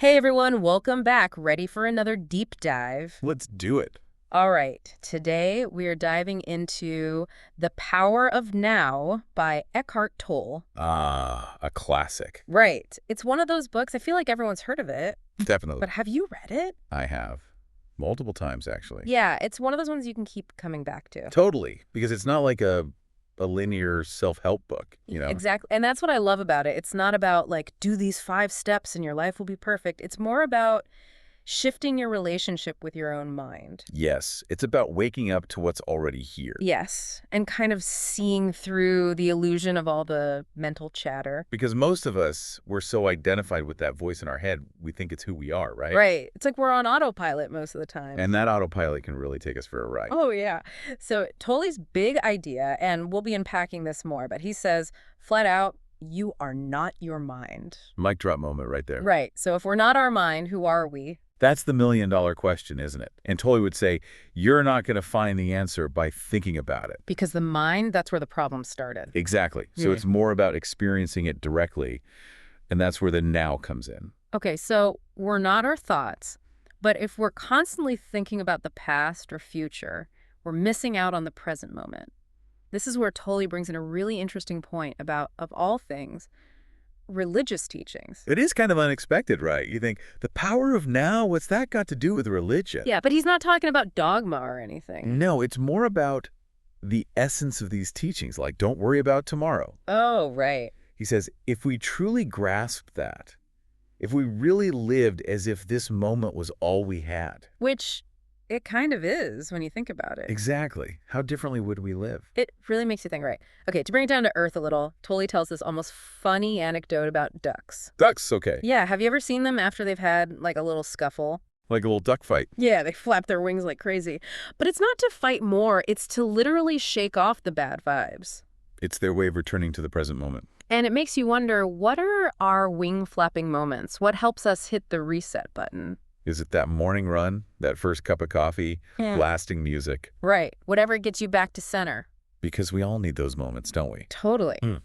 Hey everyone, welcome back. Ready for another deep dive? Let's do it. All right, today we are diving into The Power of Now by Eckhart Tolle. Ah, a classic. Right. It's one of those books, I feel like everyone's heard of it, Definitely. but have you read it? I have. Multiple times, actually. Yeah, it's one of those ones you can keep coming back to. Totally. Because it's not like a linear self-help book, Exactly. And that's what I love about it. It's not about like, do these 5 steps and your life will be perfect. It's more about shifting your relationship with your own mind. Yes, it's about waking up to what's already here. Yes, and kind of seeing through the illusion of all the mental chatter. Because most of us, we're so identified with that voice in our head, we think it's who we are, right? Right. It's like we're on autopilot most of the time. And that autopilot can really take us for a ride. Oh, yeah. So Tolle's big idea, and we'll be unpacking this more, but he says flat out, you are not your mind. Mic drop moment right there. Right. So if we're not our mind, who are we? That's the million-dollar question, isn't it? And Tolle would say, you're not going to find the answer by thinking about it. Because the mind, that's where the problem started. Exactly. So Yeah. it's more about experiencing it directly, and that's where the now comes in. Okay, so we're not our thoughts, but if we're constantly thinking about the past or future, we're missing out on the present moment. This is where Tolle brings in a really interesting point about, of all things, religious teachings. It is kind of unexpected, right? You think, the power of now, what's that got to do with religion? Yeah, but he's not talking about dogma or anything. No, it's more about the essence of these teachings, like don't worry about tomorrow. Oh, right. He says, if we truly grasped that, if we really lived as if this moment was all we had. Which it kind of is when you think about it. Exactly. How differently would we live? It really makes you think, right? Okay, to bring it down to earth a little, Tolle tells this almost funny anecdote about ducks. Ducks, okay. Yeah, have you ever seen them after they've had like a little scuffle? Like a little duck fight. Yeah, they flap their wings like crazy. But it's not to fight more, it's to literally shake off the bad vibes. It's their way of returning to the present moment. And it makes you wonder, what are our wing flapping moments? What helps us hit the reset button? Is it that morning run, that first cup of coffee, Yeah. blasting music? Right, whatever gets you back to center. Because we all need those moments, don't we? Totally. Hmm.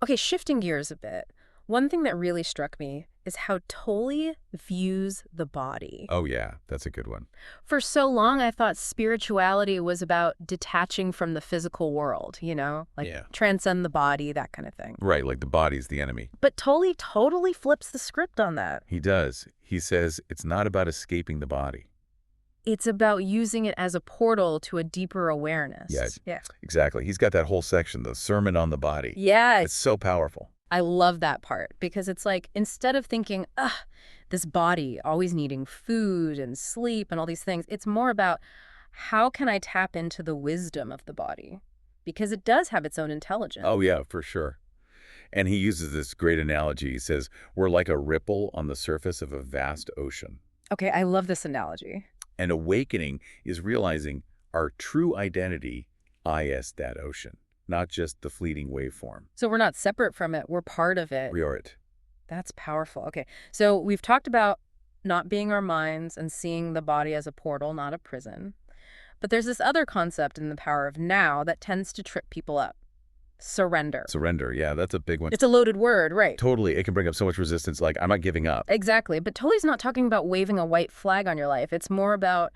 Okay, shifting gears a bit. One thing that really struck me is how Tolle views the body. Oh yeah, that's a good one. For so long, I thought spirituality was about detaching from the physical world, like Yeah. transcend the body, that kind of thing. Right, like the body's the enemy. But Tolle totally flips the script on that. He does. He says it's not about escaping the body. It's about using it as a portal to a deeper awareness. Yeah. Exactly. He's got that whole section, the Sermon on the Body. Yes. It's so powerful. I love that part because it's like, instead of thinking, this body always needing food and sleep and all these things, it's more about how can I tap into the wisdom of the body? Because it does have its own intelligence. Oh yeah, for sure. And he uses this great analogy. He says, we're like a ripple on the surface of a vast ocean. Okay, I love this analogy. And awakening is realizing our true identity is that ocean, not just the fleeting waveform. So we're not separate from it, we're part of it. We are it. That's powerful. Okay, so we've talked about not being our minds and seeing the body as a portal, not a prison. But there's this other concept in the power of now that tends to trip people up. Surrender. Surrender, yeah, that's a big one. It's a loaded word, right? Totally, it can bring up so much resistance, like, I'm not giving up. Exactly, but Tolle's not talking about waving a white flag on your life. It's more about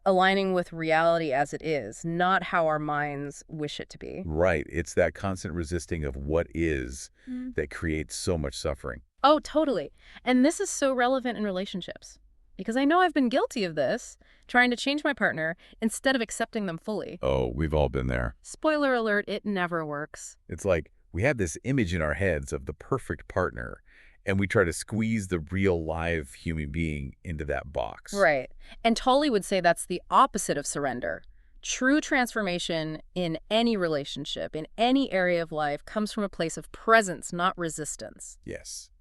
aligning with reality as it is, not how our minds wish it to be. Right, it's that constant resisting of what is that creates so much suffering. Oh, totally. And this is so relevant in relationships. Because I know I've been guilty of this, trying to change my partner instead of accepting them fully. Oh, we've all been there. Spoiler alert, it never works. It's like we have this image in our heads of the perfect partner, and we try to squeeze the real live human being into that box. Right. And Tolle would say that's the opposite of surrender. True transformation in any relationship, in any area of life, comes from a place of presence, not resistance. Yes.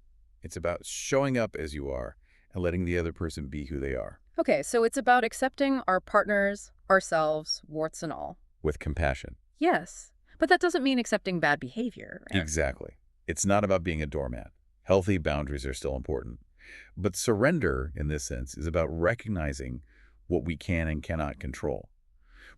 It's about showing up as you are and letting the other person be who they are. Okay, so it's about accepting our partners, ourselves, warts and all. With compassion. Yes, but that doesn't mean accepting bad behavior. Exactly. It's not about being a doormat. Healthy boundaries are still important. But surrender, in this sense, is about recognizing what we can and cannot control.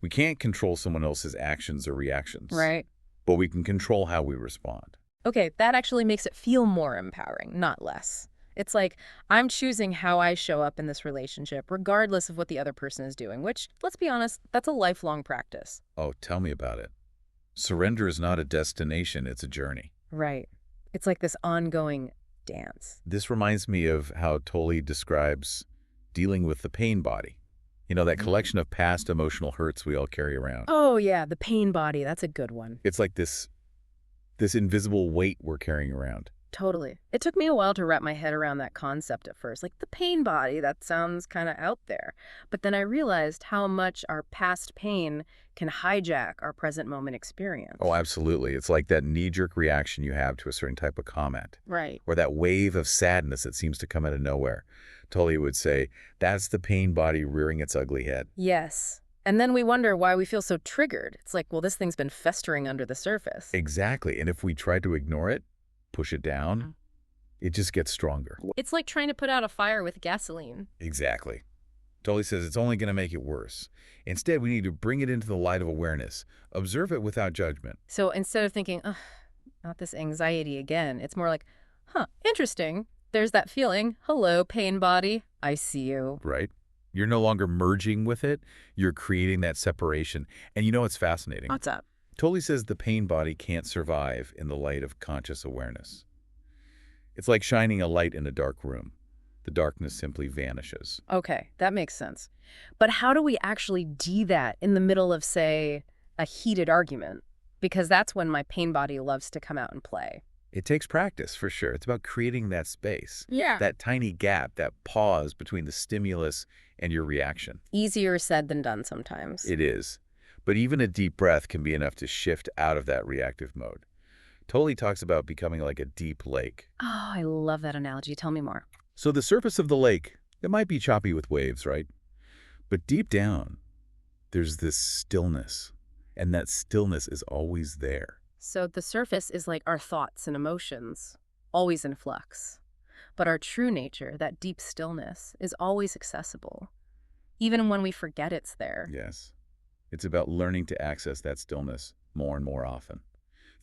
We can't control someone else's actions or reactions. Right. But we can control how we respond. Okay, that actually makes it feel more empowering, not less. It's like I'm choosing how I show up in this relationship, regardless of what the other person is doing, which, let's be honest, that's a lifelong practice. Oh, tell me about it. Surrender is not a destination, it's a journey. Right. It's like this ongoing dance. This reminds me of how Tolle describes dealing with the pain body. You know, that collection of past emotional hurts we all carry around. Oh, yeah, the pain body. That's a good one. It's like this invisible weight we're carrying around. Totally. It took me a while to wrap my head around that concept at first. Like the pain body, that sounds kind of out there. But then I realized how much our past pain can hijack our present moment experience. Oh, absolutely. It's like that knee-jerk reaction you have to a certain type of comment, Right. or that wave of sadness that seems to come out of nowhere. Tolle would say, that's the pain body rearing its ugly head. Yes. And then we wonder why we feel so triggered. It's like, well, this thing's been festering under the surface. Exactly. And if we try to ignore it, push it down, it just gets stronger. It's like trying to put out a fire with gasoline. Exactly. Tolle says it's only going to make it worse. Instead, we need to bring it into the light of awareness. Observe it without judgment. So instead of thinking, ugh, not this anxiety again, it's more like, huh, interesting. There's that feeling. Hello, pain body. I see you. Right? You're no longer merging with it. You're creating that separation. And you know what's fascinating? What's up? Tolle says the pain body can't survive in the light of conscious awareness. It's like shining a light in a dark room. The darkness simply vanishes. Okay, that makes sense. But how do we actually do that in the middle of, say, a heated argument? Because that's when my pain body loves to come out and play. It takes practice, for sure. It's about creating that space, Yeah. that tiny gap, that pause between the stimulus and your reaction. Easier said than done sometimes. It is. But even a deep breath can be enough to shift out of that reactive mode. Tolle talks about becoming like a deep lake. Oh, I love that analogy. Tell me more. So the surface of the lake, it might be choppy with waves, right? But deep down, there's this stillness. And that stillness is always there. So the surface is like our thoughts and emotions, always in flux. But our true nature, that deep stillness, is always accessible, even when we forget it's there. Yes. It's about learning to access that stillness more and more often.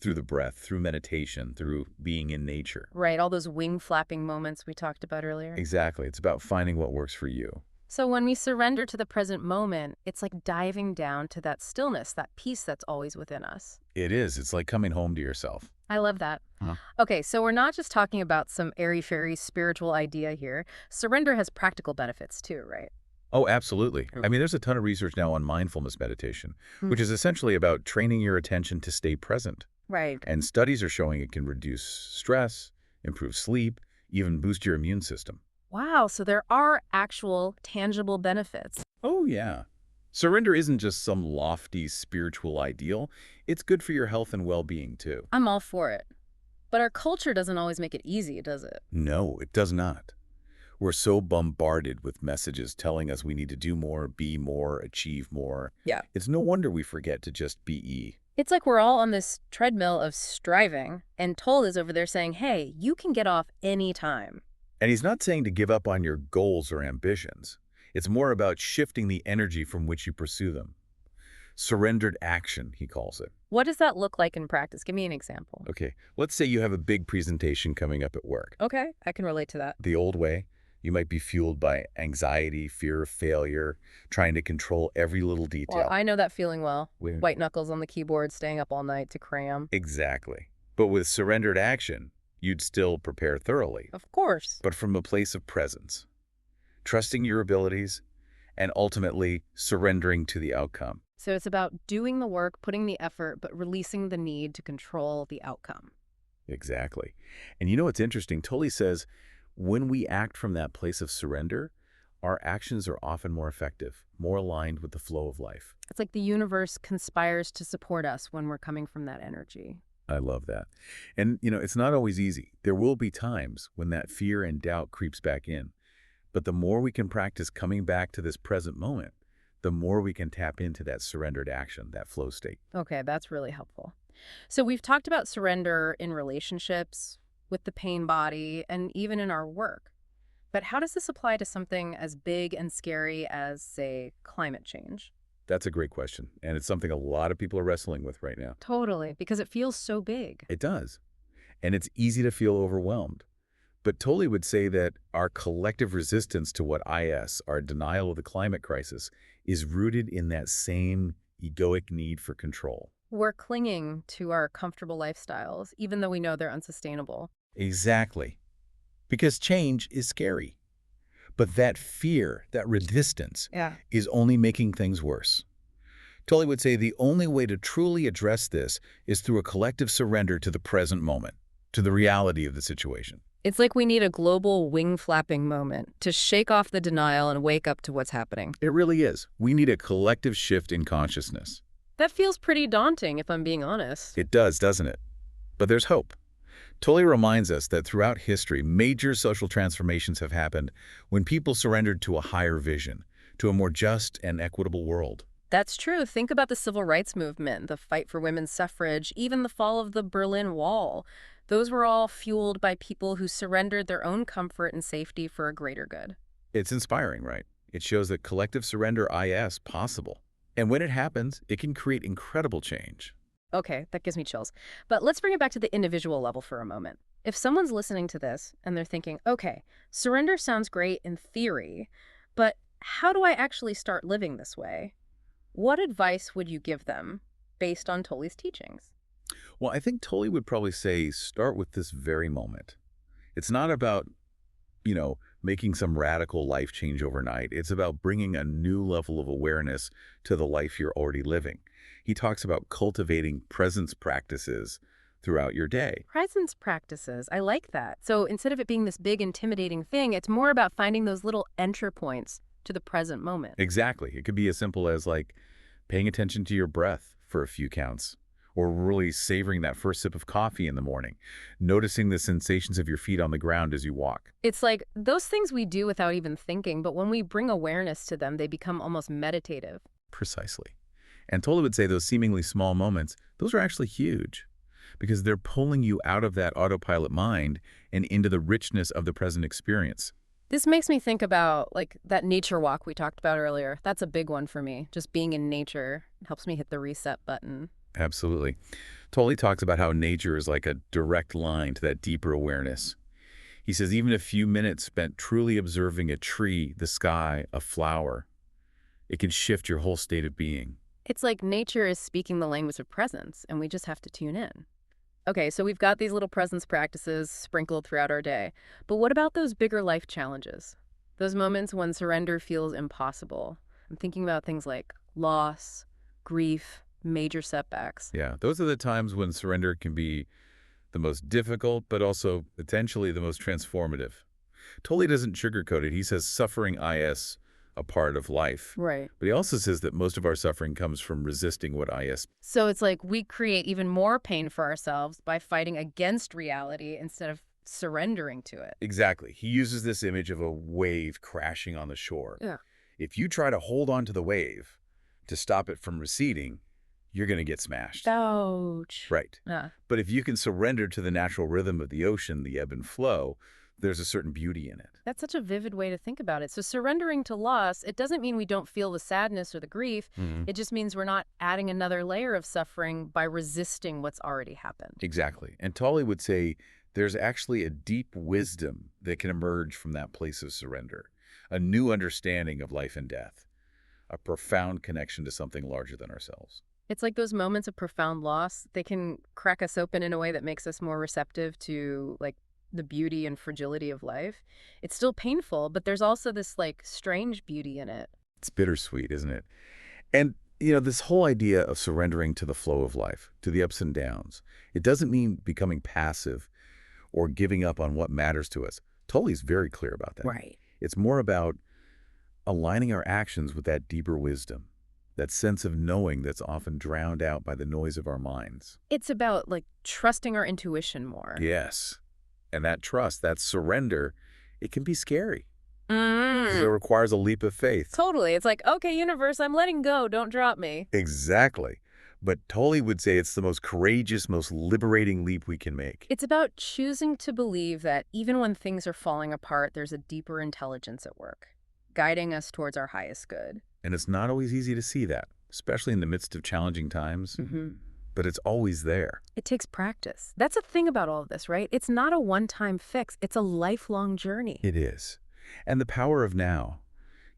Through the breath, through meditation, through being in nature. Right, all those wing flapping moments we talked about earlier. Exactly. It's about finding what works for you. So when we surrender to the present moment, it's like diving down to that stillness, that peace that's always within us. It is. It's like coming home to yourself. I love that. Huh. Okay, so we're not just talking about some airy-fairy spiritual idea here. Surrender has practical benefits too, right? Oh, absolutely. I mean, there's a ton of research now on mindfulness meditation, which is essentially about training your attention to stay present. Right. And studies are showing it can reduce stress, improve sleep, even boost your immune system. Wow, so there are actual, tangible benefits. Oh, yeah. Surrender isn't just some lofty spiritual ideal. It's good for your health and well-being, too. I'm all for it. But our culture doesn't always make it easy, does it? No, it does not. We're so bombarded with messages telling us we need to do more, be more, achieve more. Yeah. It's no wonder we forget to just be. It's like we're all on this treadmill of striving, and Toll is over there saying, hey, you can get off any time. And he's not saying to give up on your goals or ambitions. It's more about shifting the energy from which you pursue them. Surrendered action, he calls it. What does that look like in practice? Give me an example. Okay, let's say you have a big presentation coming up at work. Okay, I can relate to that. The old way, you might be fueled by anxiety, fear of failure, trying to control every little detail. Well, I know that feeling well. Wait. White knuckles on the keyboard, staying up all night to cram. Exactly. But with surrendered action, you'd still prepare thoroughly, Of course. but from a place of presence, trusting your abilities, and ultimately surrendering to the outcome. So it's about doing the work, putting the effort, but releasing the need to control the outcome. Exactly. And you know what's interesting? Tolle says when we act from that place of surrender, our actions are often more effective, more aligned with the flow of life. It's like the universe conspires to support us when we're coming from that energy. I love that. And, you know, it's not always easy. There will be times when that fear and doubt creeps back in. But the more we can practice coming back to this present moment, the more we can tap into that surrendered action, that flow state. Okay, that's really helpful. So we've talked about surrender in relationships, with the pain body, and even in our work. But how does this apply to something as big and scary as, say, climate change? That's a great question, and it's something a lot of people are wrestling with right now. Totally, because it feels so big. It does, and it's easy to feel overwhelmed. But Tolle would say that our collective resistance to what IS, our denial of the climate crisis, is rooted in that same egoic need for control. We're clinging to our comfortable lifestyles, even though we know they're unsustainable. Exactly. Because change is scary. But that fear, that resistance, Yeah. is only making things worse. Tolle would say the only way to truly address this is through a collective surrender to the present moment, to the reality of the situation. It's like we need a global wing-flapping moment to shake off the denial and wake up to what's happening. It really is. We need a collective shift in consciousness. That feels pretty daunting, if I'm being honest. It does, doesn't it? But there's hope. Tolle reminds us that throughout history, major social transformations have happened when people surrendered to a higher vision, to a more just and equitable world. That's true. Think about the civil rights movement, the fight for women's suffrage, even the fall of the Berlin Wall. Those were all fueled by people who surrendered their own comfort and safety for a greater good. It's inspiring, right? It shows that collective surrender is possible. And when it happens, it can create incredible change. Okay, that gives me chills. But let's bring it back to the individual level for a moment. If someone's listening to this and they're thinking, okay, surrender sounds great in theory, but how do I actually start living this way? What advice would you give them based on Tolle's teachings? Well, I think Tolle would probably say start with this very moment. It's not about, making some radical life change overnight. It's about bringing a new level of awareness to the life you're already living. He talks about cultivating presence practices throughout your day. Presence practices. I like that. So instead of it being this big, intimidating thing, it's more about finding those little entry points to the present moment. Exactly. It could be as simple as like paying attention to your breath for a few counts, or really savoring that first sip of coffee in the morning, noticing the sensations of your feet on the ground as you walk. It's like those things we do without even thinking, but when we bring awareness to them, they become almost meditative. Precisely. And Tolle would say those seemingly small moments, those are actually huge because they're pulling you out of that autopilot mind and into the richness of the present experience. This makes me think about like that nature walk we talked about earlier. That's a big one for me. Just being in nature helps me hit the reset button. Absolutely. Tolle talks about how nature is like a direct line to that deeper awareness. He says even a few minutes spent truly observing a tree, the sky, a flower, it can shift your whole state of being. It's like nature is speaking the language of presence, and we just have to tune in. Okay, so we've got these little presence practices sprinkled throughout our day. But what about those bigger life challenges? Those moments when surrender feels impossible. I'm thinking about things like loss, grief, major setbacks. Yeah, those are the times when surrender can be the most difficult, but also potentially the most transformative. Tolle doesn't sugarcoat it. He says suffering is a part of life. Right. But he also says that most of our suffering comes from resisting what is. So it's like we create even more pain for ourselves by fighting against reality instead of surrendering to it. Exactly. He uses this image of a wave crashing on the shore. Yeah. If you try to hold on to the wave to stop it from receding, you're going to get smashed. Ouch. Right. Yeah. But if you can surrender to the natural rhythm of the ocean, the ebb and flow, there's a certain beauty in it. That's such a vivid way to think about it. So surrendering to loss, it doesn't mean we don't feel the sadness or the grief. It just means we're not adding another layer of suffering by resisting what's already happened. Exactly. And Tolle would say there's actually a deep wisdom that can emerge from that place of surrender, a new understanding of life and death, a profound connection to something larger than ourselves. It's like those moments of profound loss, they can crack us open in a way that makes us more receptive to like the beauty and fragility of life. It's still painful, but there's also this like strange beauty in it. It's bittersweet, isn't it? And, this whole idea of surrendering to the flow of life, to the ups and downs, it doesn't mean becoming passive or giving up on what matters to us. Tolle's very clear about that. Right. It's more about aligning our actions with that deeper wisdom, that sense of knowing that's often drowned out by the noise of our minds. It's about like trusting our intuition more. Yes. And that trust, that surrender, it can be scary. Because it requires a leap of faith. Totally. It's like, okay, universe, I'm letting go. Don't drop me. Exactly. But Tolle would say it's the most courageous, most liberating leap we can make. It's about choosing to believe that even when things are falling apart, there's a deeper intelligence at work, guiding us towards our highest good. And it's not always easy to see that, especially in the midst of challenging times. but it's always there. It takes practice. That's a thing about all of this, right? It's not a one-time fix. It's a lifelong journey. It is. And the power of now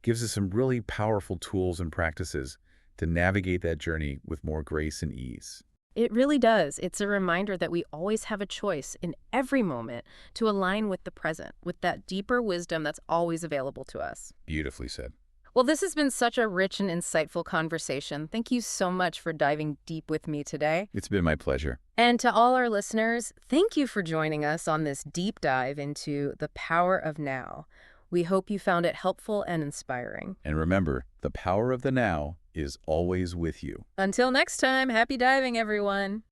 gives us some really powerful tools and practices to navigate that journey with more grace and ease. It really does. It's a reminder that we always have a choice in every moment to align with the present, with that deeper wisdom that's always available to us. Beautifully said. Well, this has been such a rich and insightful conversation. Thank you so much for diving deep with me today. It's been my pleasure. And to all our listeners, thank you for joining us on this deep dive into the power of now. We hope you found it helpful and inspiring. And remember, the power of the now is always with you. Until next time, happy diving, everyone.